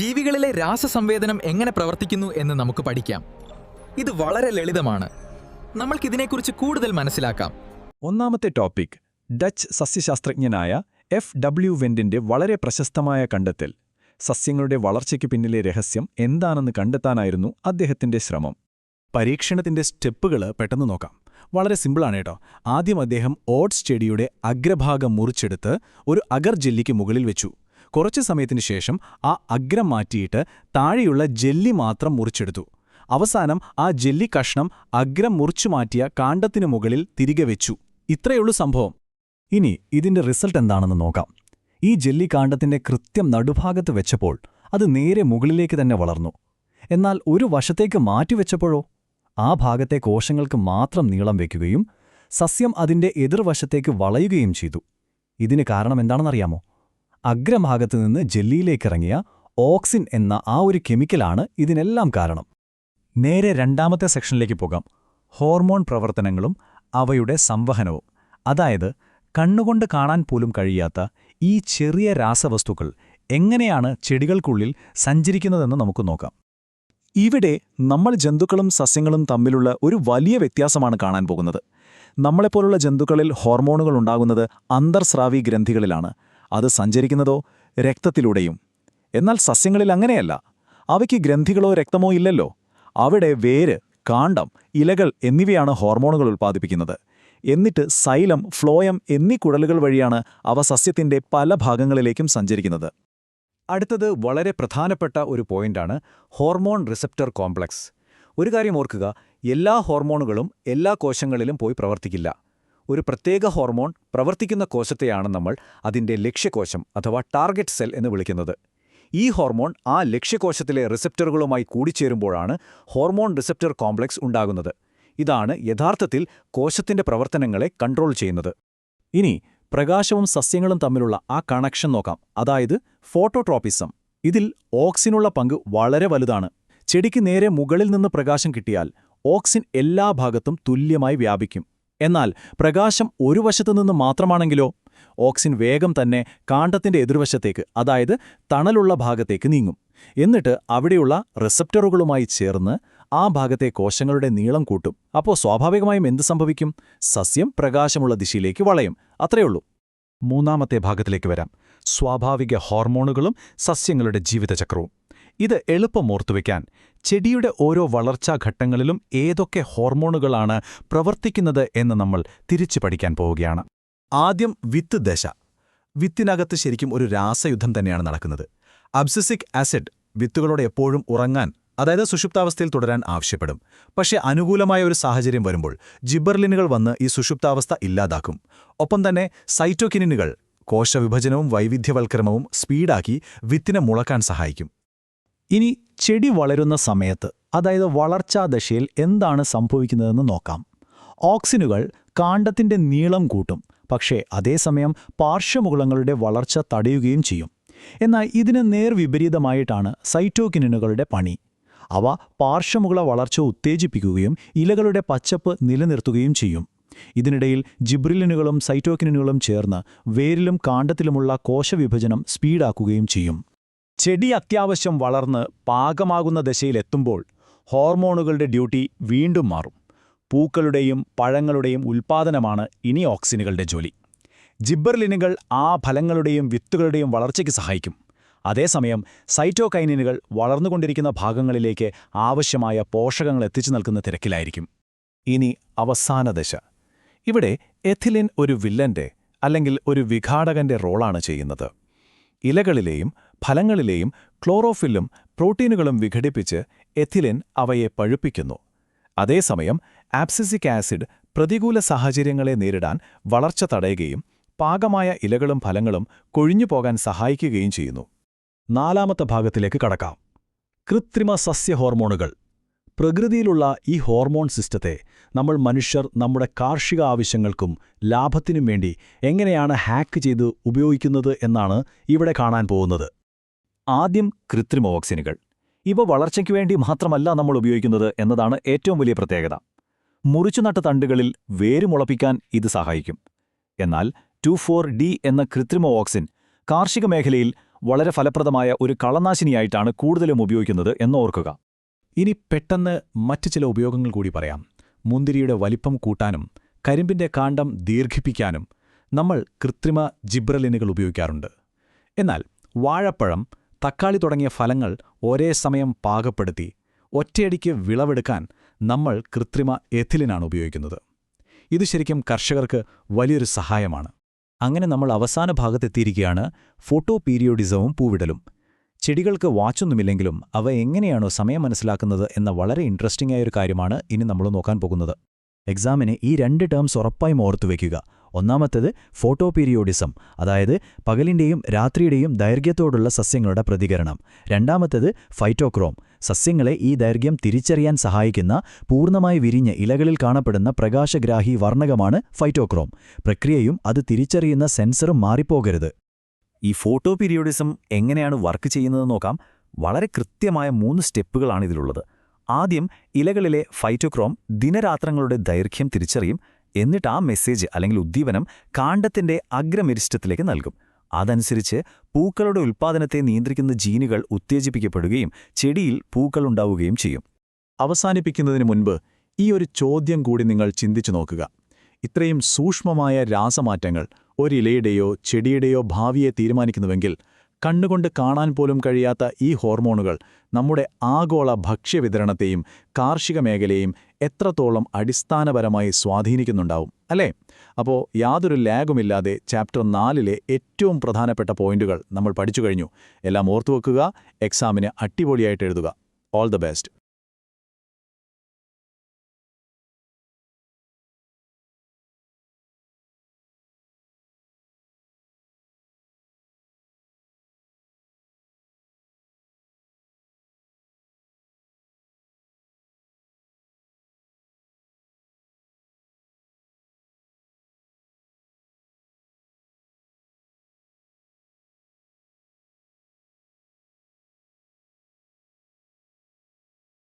ജീവികളിലെ രാസസംവേദനം എങ്ങനെ പ്രവർത്തിക്കുന്നു എന്ന് നമുക്ക് പഠിക്കാം. ഇത് വളരെ ലളിതമാണ്. നമ്മൾക്കിതിനെക്കുറിച്ച് കൂടുതൽ മനസ്സിലാക്കാം. ഒന്നാമത്തെ ടോപ്പിക് ഡച്ച് സസ്യശാസ്ത്രജ്ഞനായ FW വെൻഡിന്റെ വളരെ പ്രശസ്തമായ കണ്ടെത്തൽ. സസ്യങ്ങളുടെ വളർച്ചയ്ക്ക് പിന്നിലെ രഹസ്യം എന്താണെന്ന് കണ്ടെത്താനായിരുന്നു അദ്ദേഹത്തിന്റെ ശ്രമം. പരീക്ഷണത്തിന്റെ സ്റ്റെപ്പുകൾ പെട്ടെന്ന് നോക്കാം. വളരെ സിമ്പിളാണ് കേട്ടോ. ആദ്യം അദ്ദേഹം ഓട്സ് ചെടിയുടെ അഗ്രഭാഗം മുറിച്ചെടുത്ത് ഒരു അഗർ ജെല്ലിക്ക് മുകളിൽ വെച്ചു. കുറച്ചു സമയത്തിന് ശേഷം ആ അഗ്രം മാറ്റിയിട്ട് താഴെയുള്ള ജെല്ലി മാത്രം മുറിച്ചെടുത്തു. അവസാനം ആ ജെല്ലി കഷ്ണം അഗ്രം മുറിച്ചു മാറ്റിയ കാണ്ഡത്തിനു മുകളിൽ തിരികെ വെച്ചു. ഇത്രയുള്ളൂ സംഭവം. ഇനി ഇതിന്റെ റിസൾട്ട് എന്താണെന്ന് നോക്കാം. ഈ ജെല്ലി കാണ്ഡത്തിന്റെ കൃത്യം നടുഭാഗത്ത് വെച്ചപ്പോൾ അത് നേരെ മുകളിലേക്ക് തന്നെ വളർന്നു. എന്നാൽ ഒരു വശത്തേക്ക് മാറ്റിവെച്ചപ്പോഴോ ആ ഭാഗത്തെ കോശങ്ങൾക്ക് മാത്രം നീളം വയ്ക്കുകയും സസ്യം അതിന്റെ എതിർവശത്തേക്ക് വളയുകയും ചെയ്തു. ഇതിന് കാരണം എന്താണെന്നറിയാമോ? അഗ്രഭാഗത്തു നിന്ന് ജെല്ലിയിലേക്കിറങ്ങിയ ഓക്സിൻ എന്ന ആ ഒരു കെമിക്കലാണ് ഇതിനെല്ലാം കാരണം. നേരെ രണ്ടാമത്തെ സെക്ഷനിലേക്ക് പോകാം. ഹോർമോൺ പ്രവർത്തനങ്ങളും അവയുടെ സംവഹനവും. അതായത് കണ്ണുകൊണ്ട് കാണാൻ പോലും കഴിയാത്ത ഈ ചെറിയ രാസവസ്തുക്കൾ എങ്ങനെയാണ് ചെടികൾക്കുള്ളിൽ സഞ്ചരിക്കുന്നതെന്ന് നമുക്ക് നോക്കാം. ഇവിടെ നമ്മൾ ജന്തുക്കളും സസ്യങ്ങളും തമ്മിലുള്ള ഒരു വലിയ വ്യത്യാസമാണ് കാണാൻ പോകുന്നത്. നമ്മളെപ്പോലുള്ള ജന്തുക്കളിൽ ഹോർമോണുകൾ ഉണ്ടാകുന്നത് അന്തർസ്രാവി ഗ്രന്ഥികളിലാണ്. അത് സഞ്ചരിക്കുന്നതോ രക്തത്തിലൂടെയും. എന്നാൽ സസ്യങ്ങളിൽ അങ്ങനെയല്ല. അവയ്ക്ക് ഗ്രന്ഥികളോ രക്തമോ ഇല്ലല്ലോ. അവിടെ വേര്, കാണ്ഡം, ഇലകൾ എന്നിവയാണ് ഹോർമോണുകൾ ഉൽപ്പാദിപ്പിക്കുന്നത്. എന്നിട്ട് സൈലം, ഫ്ലോയം എന്നീ കുഴലുകൾ വഴിയാണ് അവ സസ്യത്തിന്റെ പല ഭാഗങ്ങളിലേക്കും സഞ്ചരിക്കുന്നത്. അടുത്തത് വളരെ പ്രധാനപ്പെട്ട ഒരു പോയിന്റാണ് ഹോർമോൺ റിസപ്റ്റർ കോംപ്ലക്സ്. ഒരു കാര്യം ഓർക്കുക, എല്ലാ ഹോർമോണുകളും എല്ലാ കോശങ്ങളിലും പോയി പ്രവർത്തിക്കില്ല. ഒരു പ്രത്യേക ഹോർമോൺ പ്രവർത്തിക്കുന്ന കോശത്തെയാണ് നമ്മൾ അതിന്റെ ലക്ഷ്യകോശം അഥവാ ടാർഗറ്റ് സെൽ എന്ന് വിളിക്കുന്നത്. ഈ ഹോർമോൺ ആ ലക്ഷ്യകോശത്തിലെ റിസപ്റ്ററുകളുമായി കൂടിച്ചേരുമ്പോഴാണ് ഹോർമോൺ റിസപ്റ്റർ കോംപ്ലക്സ് ഉണ്ടാകുന്നത്. ഇതാണ് യഥാർത്ഥത്തിൽ കോശത്തിന്റെ പ്രവർത്തനങ്ങളെ കൺട്രോൾ ചെയ്യുന്നത്. ഇനി പ്രകാശവും സസ്യങ്ങളും തമ്മിലുള്ള ആ കണക്ഷൻ നോക്കാം. അതായത് ഫോട്ടോട്രോപ്പിസം. ഇതിൽ ഓക്സിനുള്ള പങ്ക് വളരെ വലുതാണ്. ചെടിക്ക് നേരെ മുകളിൽ നിന്ന് പ്രകാശം കിട്ടിയാൽ ഓക്സിൻ എല്ലാ ഭാഗത്തും തുല്യമായി വ്യാപിക്കും. എന്നാൽ പ്രകാശം ഒരു വശത്തുനിന്ന് മാത്രമാണെങ്കിലോ ഓക്സിൻ വേഗം തന്നെ കാണ്ഡത്തിന്റെ എതിർവശത്തേക്ക്, അതായത് തണലുള്ള ഭാഗത്തേക്ക് നീങ്ങും. എന്നിട്ട് അവിടെയുള്ള റിസപ്റ്ററുകളുമായി ചേർന്ന് ആ ഭാഗത്തെ കോശങ്ങളുടെ നീളം കൂട്ടും. അപ്പോൾ സ്വാഭാവികമായും എന്ത് സംഭവിക്കും? സസ്യം പ്രകാശമുള്ള ദിശയിലേക്ക് വളയും. അത്രയുള്ളൂ. മൂന്നാമത്തെ ഭാഗത്തിലേക്ക് വരാം. സ്വാഭാവിക ഹോർമോണുകളും സസ്യങ്ങളുടെ ജീവിതചക്രവും. ഇത് എളുപ്പം ഓർത്തുവയ്ക്കാൻ, ചെടിയുടെ ഓരോ വളർച്ചാഘട്ടങ്ങളിലും ഏതൊക്കെ ഹോർമോണുകളാണ് പ്രവർത്തിക്കുന്നത് എന്ന് നമ്മൾ തിരിച്ചു പഠിക്കാൻ പോവുകയാണ്. ആദ്യം വിത്ത് ദശ. വിത്തിനകത്ത് ശരിക്കും ഒരു രാസയുദ്ധം തന്നെയാണ് നടക്കുന്നത്. അബ്സിസിക് ആസിഡ് വിത്തുകളോട് എപ്പോഴും ഉറങ്ങാൻ, അതായത് സുഷുപ്താവസ്ഥയിൽ തുടരാൻ ആവശ്യപ്പെടും. പക്ഷേ അനുകൂലമായ ഒരു സാഹചര്യം വരുമ്പോൾ ജിബർലിനുകൾ വന്ന് ഈ സുഷുപ്താവസ്ഥ ഇല്ലാതാക്കും. ഒപ്പം തന്നെ സൈറ്റോകിനിനുകൾ കോശവിഭജനവും വൈവിധ്യവൽക്കരണവും സ്പീഡാക്കി വിത്തിനെ മുളക്കാൻ സഹായിക്കും. ഇനി ചെടി വളരുന്ന സമയത്ത്, അതായത് വളർച്ചാദശയിൽ എന്താണ് സംഭവിക്കുന്നതെന്ന് നോക്കാം. ഓക്സിനുകൾ കാണ്ഡത്തിന്റെ നീളം കൂട്ടും. പക്ഷേ അതേസമയം പാർശ്വമുകുളങ്ങളുടെ വളർച്ച തടയുകയും ചെയ്യും. എന്നാൽ ഇതിന് നേർവിപരീതമായിട്ടാണ് സൈറ്റോകിനിനുകളുടെ പണി. അവ പാർശ്വമുകുള വളർച്ച ഉത്തേജിപ്പിക്കുകയും ഇലകളുടെ പച്ചപ്പ് നിലനിർത്തുകയും ചെയ്യും. ഇതിനിടയിൽ ജിബ്രിലിനുകളും സൈറ്റോകിനിനുകളും ചേർന്ന് വേരിലും കാണ്ഡത്തിലുമുള്ള കോശവിഭജനം സ്പീഡാക്കുകയും ചെയ്യും. ചെടി അത്യാവശ്യം വളർന്ന് പാകമാകുന്ന ദശയിലെത്തുമ്പോൾ ഹോർമോണുകളുടെ ഡ്യൂട്ടി വീണ്ടും മാറും. പൂക്കളുടെയും പഴങ്ങളുടെയും ഉൽപ്പാദനമാണ് ഇനി ഓക്സിനുകളുടെ ജോലി. ജിബ്ബർലിനുകൾ ആ ഫലങ്ങളുടെയും വിത്തുകളുടെയും വളർച്ചയ്ക്ക് സഹായിക്കും. അതേസമയം സൈറ്റോകൈനിനുകൾ വളർന്നുകൊണ്ടിരിക്കുന്ന ഭാഗങ്ങളിലേക്ക് ആവശ്യമായ പോഷകങ്ങൾ എത്തിച്ചു നൽകുന്ന തിരക്കിലായിരിക്കും. ഇനി അവസാന ദശ. ഇവിടെ എഥിലിൻ ഒരു വില്ലന്റെ അല്ലെങ്കിൽ ഒരു വിഘാടകന്റെ റോളാണ് ചെയ്യുന്നത്. ഇലകളിലെയും ഫലങ്ങളിലെയും ക്ലോറോഫില്ലും പ്രോട്ടീനുകളും വിഘടിപ്പിച്ച് എഥിലിൻ അവയെ പഴുപ്പിക്കുന്നു. അതേസമയം ആബ്സിസിക് ആസിഡ് പ്രതികൂല സാഹചര്യങ്ങളെ നേരിടാൻ വളർച്ച തടയുകയും പാകമായ ഇലകളും ഫലങ്ങളും കൊഴിഞ്ഞുപോകാൻ സഹായിക്കുകയും ചെയ്യുന്നു. നാലാമത്തെ ഭാഗത്തിലേക്ക് കടക്കാം. കൃത്രിമ സസ്യ ഹോർമോണുകൾ. പ്രകൃതിയിലുള്ള ഈ ഹോർമോൺ സിസ്റ്റത്തെ നമ്മൾ മനുഷ്യർ നമ്മുടെ കാർഷിക ആവശ്യങ്ങൾക്കും ലാഭത്തിനും വേണ്ടി എങ്ങനെയാണ് ഹാക്ക് ചെയ്ത് ഉപയോഗിക്കുന്നത് എന്നാണ് ഇവിടെ കാണാൻ പോകുന്നത്. ആദ്യം കൃത്രിമ ഓക്സിനുകൾ. ഇവ വളർച്ചയ്ക്കു വേണ്ടി മാത്രമല്ല നമ്മൾ ഉപയോഗിക്കുന്നത് എന്നതാണ് ഏറ്റവും വലിയ പ്രത്യേകത. മുറിച്ചുനട്ട തണ്ടുകളിൽ വേരുമുളപ്പിക്കാൻ ഇത് സഹായിക്കും. എന്നാൽ 2,4-D എന്ന കൃത്രിമ ഓക്സിൻ കാർഷിക മേഖലയിൽ വളരെ ഫലപ്രദമായ ഒരു കളനാശിനിയായിട്ടാണ് കൂടുതലും ഉപയോഗിക്കുന്നത് എന്നോർക്കുക. ഇനി പെട്ടെന്ന് മറ്റ് ചില ഉപയോഗങ്ങൾ കൂടി പറയാം. മുന്തിരിയുടെ വലിപ്പം കൂട്ടാനും കരിമ്പിന്റെ കാണ്ഡം ദീർഘിപ്പിക്കാനും നമ്മൾ കൃത്രിമ ജിബ്രലിനുകൾ ഉപയോഗിക്കാറുണ്ട്. എന്നാൽ വാഴപ്പഴം, തക്കാളി തുടങ്ങിയ ഫലങ്ങൾ ഒരേ സമയം പാകപ്പെടുത്തി ഒറ്റയടിക്ക് വിളവെടുക്കാൻ നമ്മൾ കൃത്രിമ എഥിലിനാണ് ഉപയോഗിക്കുന്നത്. ഇത് ശരിക്കും കർഷകർക്ക് വലിയൊരു സഹായമാണ്. അങ്ങനെ നമ്മൾ അവസാന ഭാഗത്തെത്തിയിരിക്കുകയാണ്. ഫോട്ടോ പീരിയോഡിസവും പൂവിടലും. ചെടികൾക്ക് വാച്ചൊന്നുമില്ലെങ്കിലും അവ എങ്ങനെയാണോ സമയം മനസ്സിലാക്കുന്നത് എന്ന വളരെ ഇൻട്രസ്റ്റിംഗ് ആയൊരു കാര്യമാണ് ഇനി നമ്മൾ നോക്കാൻ പോകുന്നത്. എക്സാമിന് ഈ 2 ടേംസ് ഉറപ്പായും ഓർത്തുവെക്കുക. ഒന്നാമത്തേത് ഫോട്ടോ പീരിയോഡിസം, അതായത് പകലിന്റെയും രാത്രിയുടെയും ദൈർഘ്യത്തോടുള്ള സസ്യങ്ങളുടെ പ്രതികരണം. രണ്ടാമത്തേത് ഫൈറ്റോക്രോം, സസ്യങ്ങളെ ഈ ദൈർഘ്യം തിരിച്ചറിയാൻ സഹായിക്കുന്ന പൂർണ്ണമായി വിരിഞ്ഞ ഇലകളിൽ കാണപ്പെടുന്ന പ്രകാശഗ്രാഹി വർണ്ണകമാണ് ഫൈറ്റോക്രോം. പ്രക്രിയയും അത് തിരിച്ചറിയുന്ന സെൻസറും മാറിപ്പോകരുത്. ഈ ഫോട്ടോ പീരിയോഡിസം എങ്ങനെയാണ് വർക്ക് ചെയ്യുന്നത് നോക്കാം. വളരെ കൃത്യമായ 3 സ്റ്റെപ്പുകളാണ് ഇതിലുള്ളത്. ആദ്യം ഇലകളിലെ ഫൈറ്റോക്രോം ദിനരാത്രങ്ങളുടെ ദൈർഘ്യം തിരിച്ചറിയും. എന്നിട്ട് ആ മെസ്സേജ് അല്ലെങ്കിൽ ഉദ്ദീപനം കാണ്ഡത്തിന്റെ അഗ്രമെരിസ്റ്റത്തിലേക്ക് നൽകും. അതനുസരിച്ച് പൂക്കളുടെ ഉൽപ്പാദനത്തെ നിയന്ത്രിക്കുന്ന ജീനുകൾ ഉത്തേജിപ്പിക്കപ്പെടുകയും ചെടിയിൽ പൂക്കളുണ്ടാവുകയും ചെയ്യും. അവസാനിപ്പിക്കുന്നതിന് മുൻപ് ഈ ഒരു ചോദ്യം കൂടി നിങ്ങൾ ചിന്തിച്ചു നോക്കുക. ഇത്രയും സൂക്ഷ്മമായ രാസമാറ്റങ്ങൾ ഒരിലയുടെയോ ചെടിയുടെയോ ഭാവിയെ തീരുമാനിക്കുന്നുവെങ്കിൽ കണ്ണുകൊണ്ട് കാണാൻ പോലും കഴിയാത്ത ഈ ഹോർമോണുകൾ നമ്മുടെ ആഗോള ഭക്ഷ്യവിതരണത്തെയും കാർഷിക മേഖലയെയും എത്രത്തോളം അടിസ്ഥാനപരമായി സ്വാധീനിക്കുന്നുണ്ടാവും, അല്ലേ? അപ്പോൾ യാതൊരു ലാഗുമില്ലാതെ ചാപ്റ്റർ 4-ലെ ഏറ്റവും പ്രധാനപ്പെട്ട പോയിന്റുകൾ നമ്മൾ പഠിച്ചു കഴിഞ്ഞു. എല്ലാം ഓർത്തുവെക്കുക, എക്സാമിന് അടിപൊളിയായിട്ട് എഴുതുക. All the best.